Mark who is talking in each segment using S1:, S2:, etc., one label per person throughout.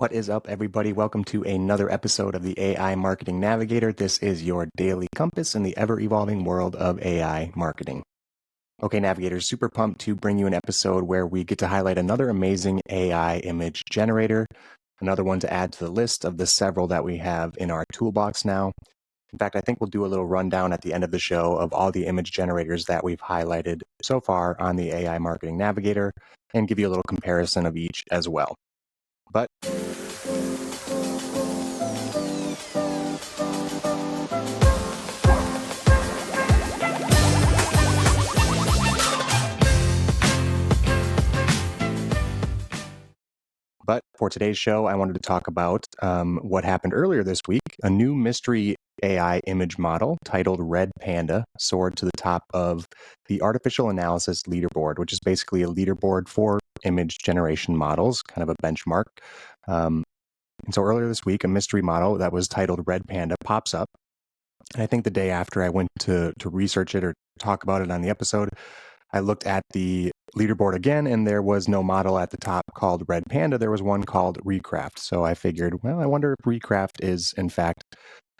S1: What is up, everybody? Welcome to another episode of the AI Marketing Navigator. This is your daily compass in the ever-evolving world of AI marketing. Okay, Navigators, super pumped to bring you an episode where we get to highlight another amazing AI image generator, another one to add to the list of the several that we have in our toolbox now. In fact, I think we'll do a little rundown at the end of the show of all the image generators that we've highlighted so far on the AI Marketing Navigator and give you a little comparison of each as well. But for today's show, I wanted to talk about what happened earlier this week. A new mystery AI image model titled Red Panda soared to the top of the artificial analysis leaderboard, which is basically a leaderboard for image generation models, kind of a benchmark. And so earlier this week, a mystery model that was titled Red Panda pops up. And I think the day after I went to research it or talk about it on the episode, I looked at the leaderboard again, and there was no model at the top called Red Panda. There was one called Recraft. So I figured, well, I wonder if Recraft is, in fact,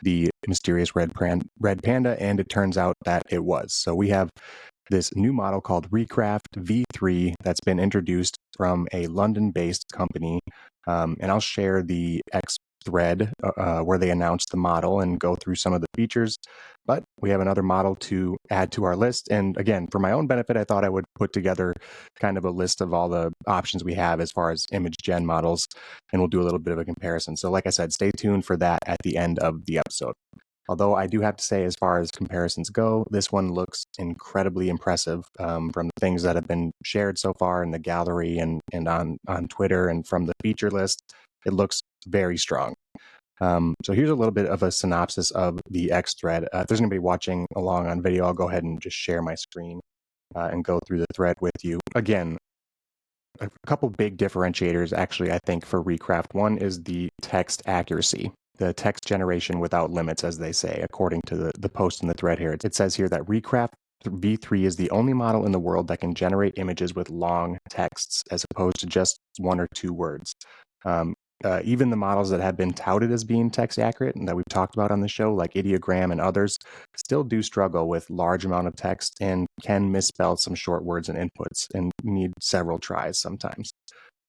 S1: the mysterious Red Panda, and it turns out that it was. So we have this new model called Recraft V3 that's been introduced from a London-based company. And I'll share the X thread where they announced the model and go through some of the features. But we have another model to add to our list. And again, for my own benefit, I thought I would put together kind of a list of all the options we have as far as image gen models, and we'll do a little bit of a comparison. So like I said, stay tuned for that at the end of the episode. Although I do have to say, as far as comparisons go, this one looks incredibly impressive from the things that have been shared so far in the gallery and on Twitter and from the feature list. It looks very strong. So here's a little bit of a synopsis of the X thread. If there's anybody watching along on video, I'll go ahead and just share my screen and go through the thread with you. Again, a couple big differentiators, actually, I think, for Recraft. One is the text accuracy, the text generation without limits, as they say, according to the post in the thread here. It says here that Recraft V3 is the only model in the world that can generate images with long texts as opposed to just one or two words. Even the models that have been touted as being text accurate and that we've talked about on the show, like Ideogram and others, still do struggle with large amount of text and can misspell some short words and inputs and need several tries sometimes.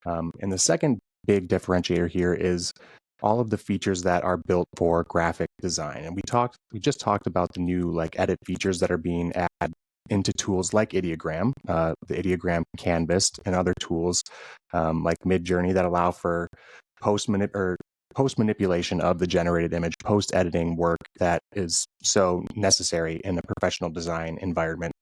S1: And the second big differentiator here is all of the features that are built for graphic design. And we just talked about the new edit features that are being added into tools like Ideogram, the Ideogram Canvas, and other tools like Midjourney that allow for post manipulation of the generated image, post editing work that is so necessary in the professional design environment.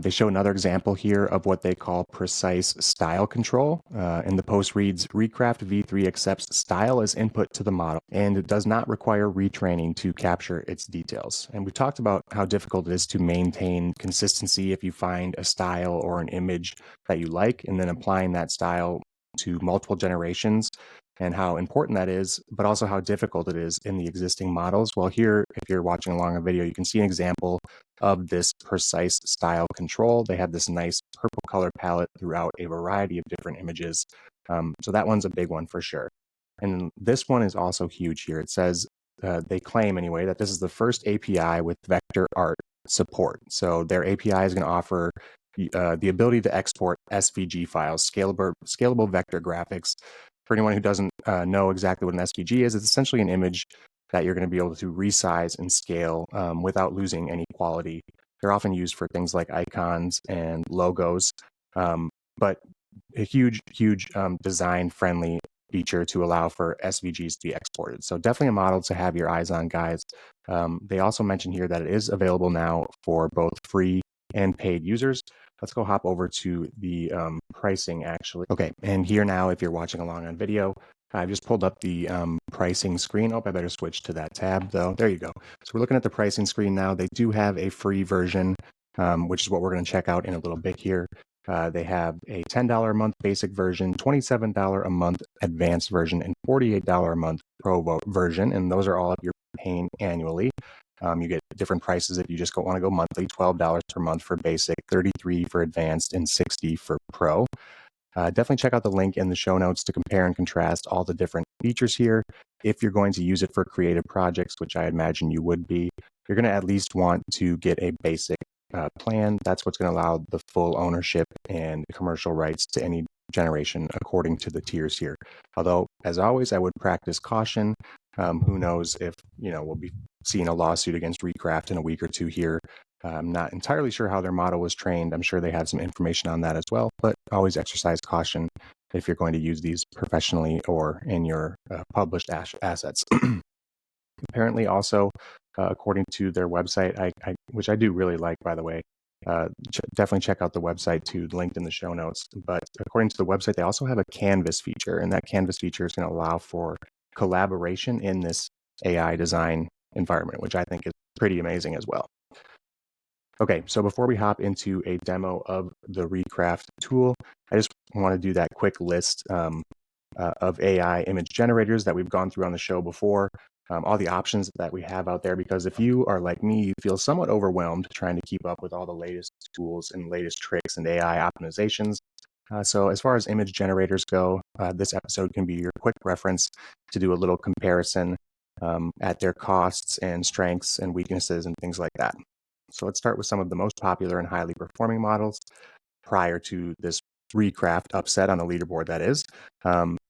S1: They show another example here of what they call precise style control. And the post reads, Recraft V3 accepts style as input to the model, and it does not require retraining to capture its details. And we talked about how difficult it is to maintain consistency if you find a style or an image that you like, and then applying that style to multiple generations, and how important that is, but also how difficult it is in the existing models. Well, here, if you're watching along a video, you can see an example of this precise style control. They have this nice purple color palette throughout a variety of different images. So that one's a big one for sure. And this one is also huge here. It says, they claim anyway, that this is the first API with vector art support. So their API is going to offer the ability to export SVG files, scalable vector graphics. For anyone who doesn't know exactly what an SVG is, it's essentially an image that you're going to be able to resize and scale without losing any quality. They're often used for things like icons and logos, but a huge design-friendly feature to allow for SVGs to be exported. So definitely a model to have your eyes on, guys. They also mention here that it is available now for both free and paid users. Let's go hop over to the pricing, actually. Okay, and here now, if you're watching along on video, I've just pulled up the pricing screen. Oh, I better switch to that tab, though. There you go. So we're looking at the pricing screen now. They do have a free version, which is what we're going to check out in a little bit here. They have a $10 a month basic version, $27 a month advanced version, and $48 a month pro version. And those are all if you're paying annually. You get different prices if you just want to go monthly, $12 per month for basic, $33 for advanced, and $60 for pro. Definitely check out the link in the show notes to compare and contrast all the different features here. If you're going to use it for creative projects, which I imagine you would be, you're going to at least want to get a basic plan. That's what's going to allow the full ownership and commercial rights to any generation according to the tiers here. Although, as always, I would practice caution. Who knows if, we'll be seeing a lawsuit against Recraft in a week or two here. I'm not entirely sure how their model was trained. I'm sure they have some information on that as well, but always exercise caution if you're going to use these professionally or in your published assets. Apparently, also, according to their website, which I do really like, by the way, definitely check out the website too, linked in the show notes. But according to the website, they also have a Canvas feature, and that Canvas feature is going to allow for collaboration in this AI design environment, which I think is pretty amazing as well. Okay, so before we hop into a demo of the Recraft tool, I just want to do that quick list of AI image generators that we've gone through on the show before, all the options that we have out there, because if you are like me, you feel somewhat overwhelmed trying to keep up with all the latest tools and latest tricks and AI optimizations. So as far as image generators go, this episode can be your quick reference to do a little comparison at their costs and strengths and weaknesses and things like that. So let's start with some of the most popular and highly performing models prior to this Recraft upset on the leaderboard, that is.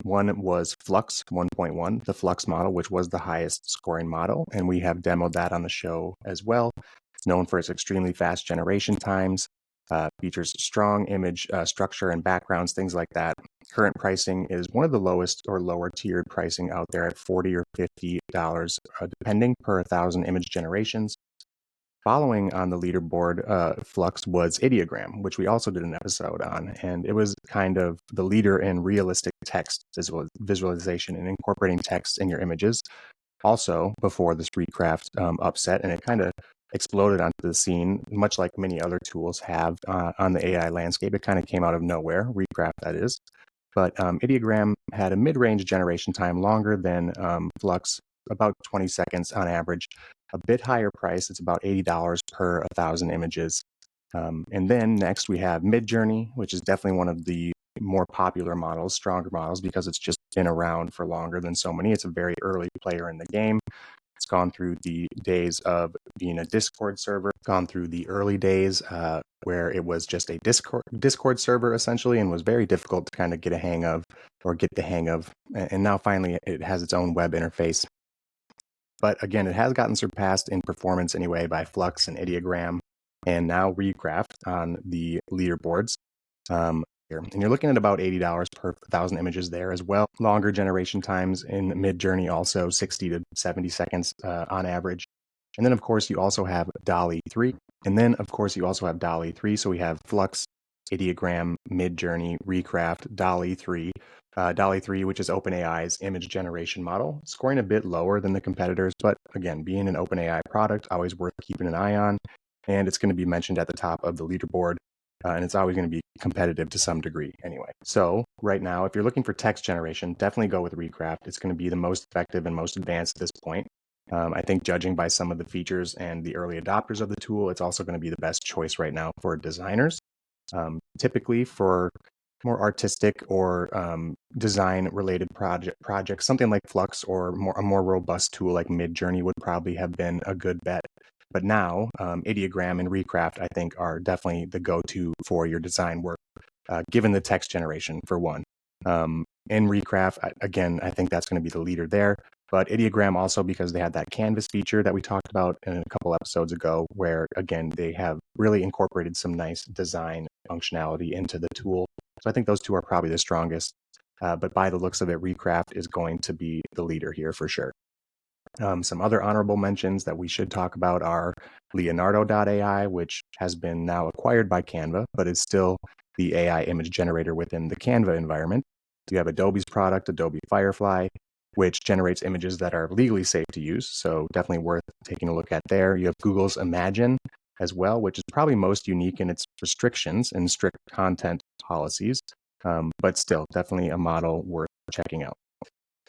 S1: One was Flux 1.1, the Flux model, which was the highest scoring model, and we have demoed that on the show as well. It's known for its extremely fast generation times, features strong image structure and backgrounds, things like that. Current pricing is one of the lowest or lower tiered pricing out there at $40 or $50, depending per 1,000 image generations. Following on the leaderboard, Flux was Ideogram, which we also did an episode on, and it was kind of the leader in realistic text visualization and incorporating text in your images. Also, before this Recraft upset, and it kind of exploded onto the scene, much like many other tools have on the AI landscape. It kind of came out of nowhere, Recraft that is. But Ideogram had a mid-range generation time longer than Flux, about 20 seconds on average. A bit higher price, it's about $80 per 1,000 images. And then next we have Midjourney, which is definitely one of the more popular models, stronger models, because it's just been around for longer than so many. It's a very early player in the game. It's gone through the days of being a Discord server, gone through the early days where it was just a Discord server essentially, and was very difficult to kind of get the hang of. And now finally it has its own web interface. But again, it has gotten surpassed in performance anyway by Flux and Ideogram, and now Recraft on the leaderboards. And you're looking at about $80 per 1,000 images there as well. Longer generation times in Midjourney, also 60 to 70 seconds on average. And then, of course, you also have DALL-E 3. So we have Flux, Ideogram, Midjourney, Recraft, DALL-E 3. DALL-E 3, which is OpenAI's image generation model, scoring a bit lower than the competitors, but again, being an OpenAI product, always worth keeping an eye on. And it's going to be mentioned at the top of the leaderboard. And it's always going to be competitive to some degree anyway. So right now, if you're looking for text generation, definitely go with Recraft. It's going to be the most effective and most advanced at this point. I think judging by some of the features and the early adopters of the tool, it's also going to be the best choice right now for designers. Typically for more artistic or design-related projects, something like Flux or a more robust tool like Midjourney would probably have been a good bet. But now, Ideogram and Recraft, I think, are definitely the go-to for your design work, given the text generation, for one. In Recraft, again, I think that's going to be the leader there. But Ideogram also, because they had that Canvas feature that we talked about in a couple episodes ago, where, again, they have really incorporated some nice design functionality into the tool. So I think those two are probably the strongest. But by the looks of it, Recraft is going to be the leader here for sure. Some other honorable mentions that we should talk about are Leonardo.ai, which has been now acquired by Canva, but is still the AI image generator within the Canva environment. You have Adobe's product, Adobe Firefly, which generates images that are legally safe to use, so definitely worth taking a look at there. You have Google's Imagine as well, which is probably most unique in its restrictions and strict content policies, but still definitely a model worth checking out.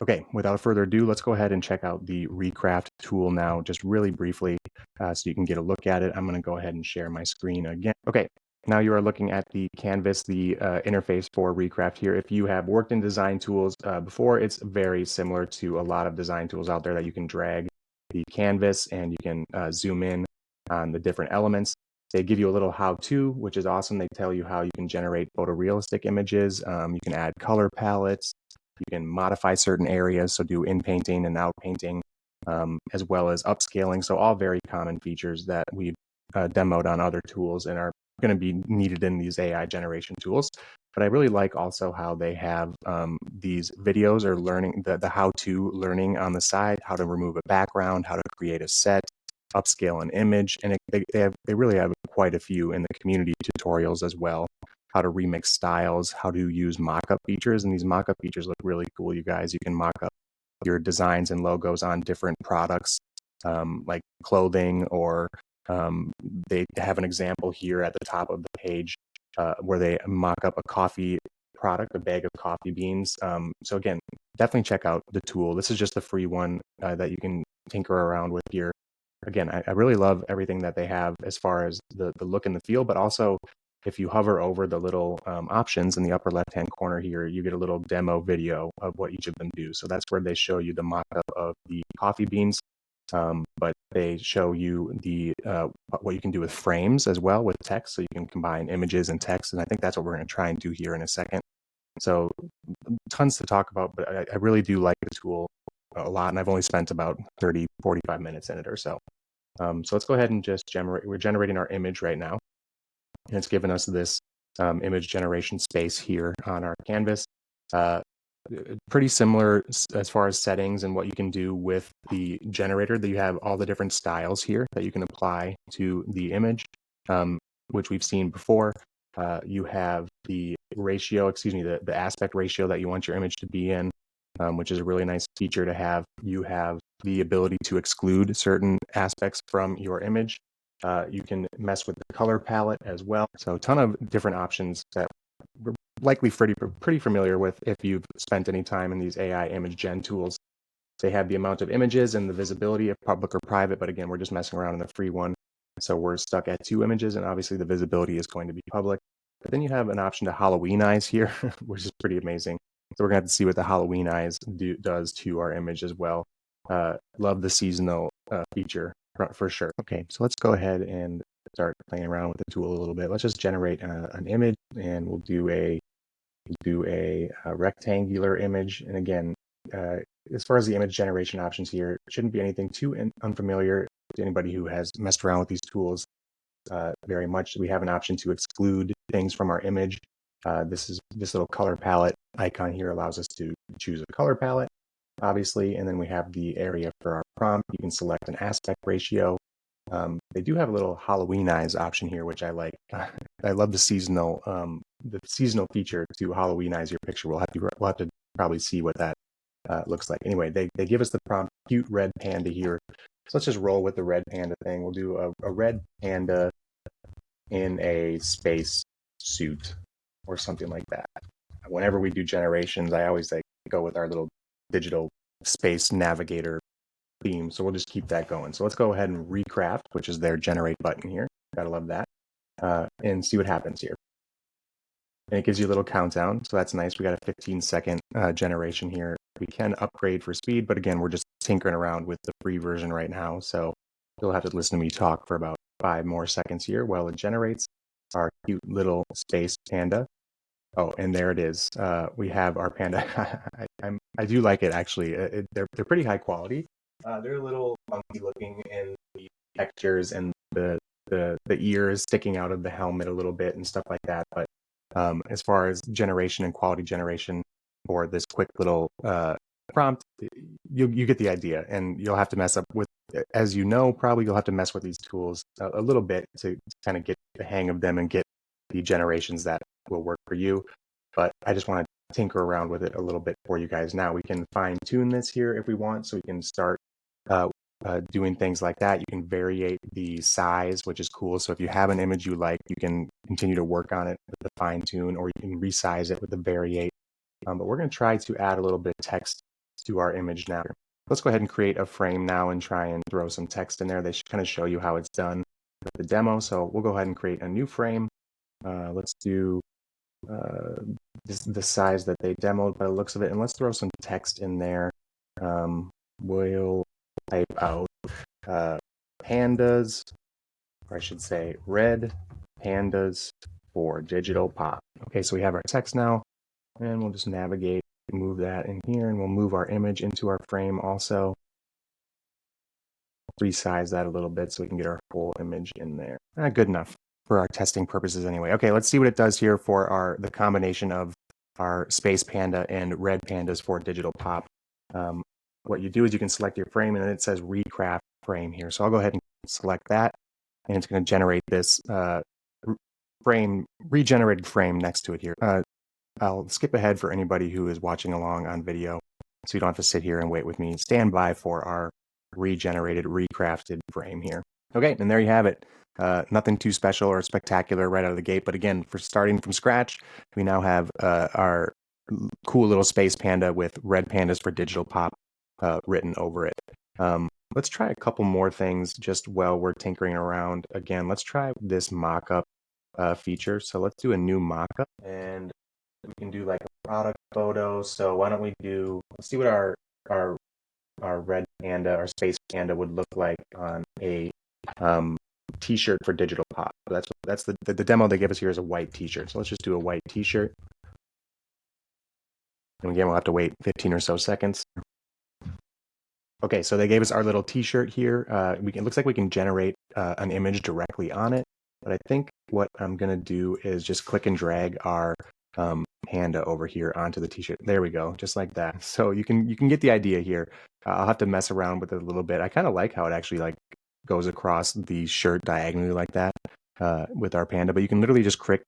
S1: Okay, without further ado, let's go ahead and check out the Recraft tool now, just really briefly, so you can get a look at it. I'm going to go ahead and share my screen again. Okay, Now you are looking at the canvas, the interface for Recraft here. If you have worked in design tools before, it's very similar to a lot of design tools out there that you can drag the canvas and you can zoom in on the different elements. They give you a little how-to, which is awesome. They tell you how you can generate photorealistic images. You can add color palettes. You can modify certain areas, so do in-painting and out-painting, as well as upscaling. So all very common features that we've demoed on other tools and are going to be needed in these AI generation tools. But I really like also how they have these videos or learning, the how-to learning on the side, how to remove a background, how to create a set, upscale an image, and they really have quite a few in the community tutorials as well. How to remix styles, how to use mock-up features, and these mock-up features look really cool, you guys. You can mock up your designs and logos on different products, like clothing, or they have an example here at the top of the page where they mock up a coffee product, a bag of coffee beans. So again, definitely check out the tool. This is just the free one that you can tinker around with here. Again, I really love everything that they have as far as the look and the feel, but also if you hover over the little options in the upper left-hand corner here, you get a little demo video of what each of them do. So that's where they show you the mock-up of the coffee beans, but they show you the what you can do with frames as well with text, so you can combine images and text, and I think that's what we're going to try and do here in a second. So tons to talk about, but I really do like the tool a lot, and I've only spent about 30, 45 minutes in it or so. So let's go ahead and just generate. We're generating our image right now, and it's given us this image generation space here on our canvas. Pretty similar as far as settings and what you can do with the generator, that you have all the different styles here that you can apply to the image, which we've seen before. You have the ratio, the aspect ratio that you want your image to be in, which is a really nice feature to have. You have the ability to exclude certain aspects from your image. You can mess with the color palette as well. So a ton of different options that we're likely pretty familiar with if you've spent any time in these AI image gen tools. They have the amount of images and the visibility of public or private, but again, we're just messing around in the free one. So we're stuck at 2 images, and obviously the visibility is going to be public. But then you have an option to Halloweenize here, which is pretty amazing. So we're going to have to see what the Halloweenize does to our image as well. Love the seasonal feature for sure. Okay, so let's go ahead and start playing around with the tool a little bit. Let's just generate an image, and we'll do a rectangular image. And again, as far as the image generation options here, it shouldn't be anything too unfamiliar to anybody who has messed around with these tools very much. We have an option to exclude things from our image. This little color palette icon here allows us to choose a color palette, obviously, and then we have the area for our prompt. You can select an aspect ratio. They do have a little Halloweenize option here, which I like. I love the seasonal feature to Halloweenize your picture. We'll have to probably see what that looks like. Anyway, they give us the prompt, cute red panda here. So let's just roll with the red panda thing. We'll do a red panda in a space suit or something like that. Whenever we do generations, I always go with our little digital space navigator theme. So we'll just keep that going. So let's go ahead and Recraft, which is their generate button here. Gotta love that. And see what happens here. And it gives you a little countdown. So that's nice. We got a 15-second generation here. We can upgrade for speed, but again, we're just tinkering around with the free version right now. So you'll have to listen to me talk for about 5 more seconds here while it generates our cute little space panda. Oh, and there it is. We have our panda. I do like it, actually. They're pretty high quality. They're a little funky looking in the textures and the ears sticking out of the helmet a little bit and stuff like that. But as far as generation and quality generation for this quick little prompt, you get the idea, and you'll have to mess up with, as you know, probably you'll have to mess with these tools a little bit to kind of get the hang of them and get the generations that will work for you. But I just want to tinker around with it a little bit for you guys now. We can fine tune this here if we want, so we can start doing things like that. You can variate the size, which is cool. So if you have an image you like, you can continue to work on it with the fine tune, or you can resize it with the variate. But we're going to try to add a little bit of text to our image now. Let's go ahead and create a frame now and try and throw some text in there. They should kind of show you how it's done with the demo. So we'll go ahead and create a new frame. Let's do the size that they demoed by the looks of it, and let's throw some text in there. We'll type out pandas, or I should say red pandas for digital pop. Okay, so we have our text now, and we'll just navigate, move that in here, and we'll move our image into our frame also. Resize that a little bit so we can get our full image in there. Good enough for our testing purposes anyway. Okay, let's see what it does here for the combination of our space panda and red pandas for digital pop. What you do is you can select your frame, and then it says Recraft frame here. So I'll go ahead and select that, and it's going to generate this regenerated frame next to it here. I'll skip ahead for anybody who is watching along on video, so you don't have to sit here and wait with me. Stand by for our regenerated, recrafted frame here. Okay, and there you have it. Nothing too special or spectacular right out of the gate, but again, for starting from scratch, we now have our cool little space panda with red pandas for digital pop written over it. Let's try a couple more things just while we're tinkering around. Again, let's try this mock-up feature. So let's do a new mock-up, and we can do like a product photo. So why don't we let's see what our red panda, our space panda would look like on a t-shirt for digital pop. That's the demo they give us here is a white t-shirt. So let's just do a white t-shirt. And again, we'll have to wait 15 or so seconds. Okay, so they gave us our little t-shirt here. It looks like we can generate an image directly on it, but I think what I'm gonna do is just click and drag our panda over here onto the t-shirt. There we go, just like that. So you can get the idea here. I'll have to mess around with it a little bit. I kind of like how it actually like goes across the shirt diagonally like that with our panda, but you can literally just click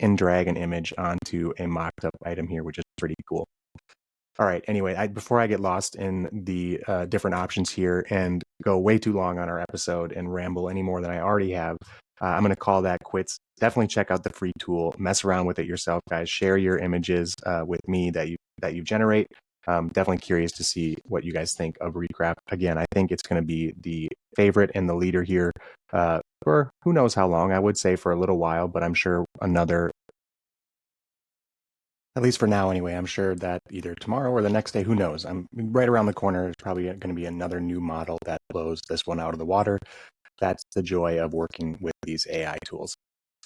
S1: and drag an image onto a mocked up item here, which is pretty cool. All right, anyway, before I get lost in the different options here and go way too long on our episode and ramble any more than I already have, I'm going to call that quits. Definitely check out the free tool. Mess around with it yourself, guys. Share your images with me that you generate. Definitely curious to see what you guys think of Recraft. Again, I think it's going to be the favorite and the leader here for who knows how long. I would say for a little while, but I'm sure at least for now anyway, I'm sure that either tomorrow or the next day, who knows? I'm right around the corner. There's probably going to be another new model that blows this one out of the water. That's the joy of working with these AI tools.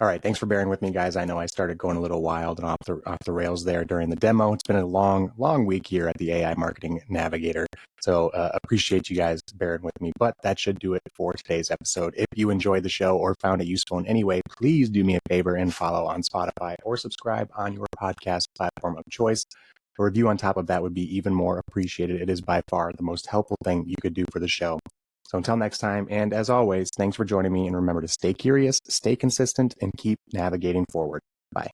S1: All right, thanks for bearing with me, guys. I know I started going a little wild and off the rails there during the demo. It's been a long week here at the AI Marketing Navigator, so appreciate you guys bearing with me. But that should do it for today's episode. If you enjoyed the show or found it useful in any way, please do me a favor and follow on Spotify or subscribe on your podcast platform of choice. A review on top of that would be even more appreciated. It is by far the most helpful thing you could do for the show. So until next time, and as always, thanks for joining me, and remember to stay curious, stay consistent, and keep navigating forward. Bye.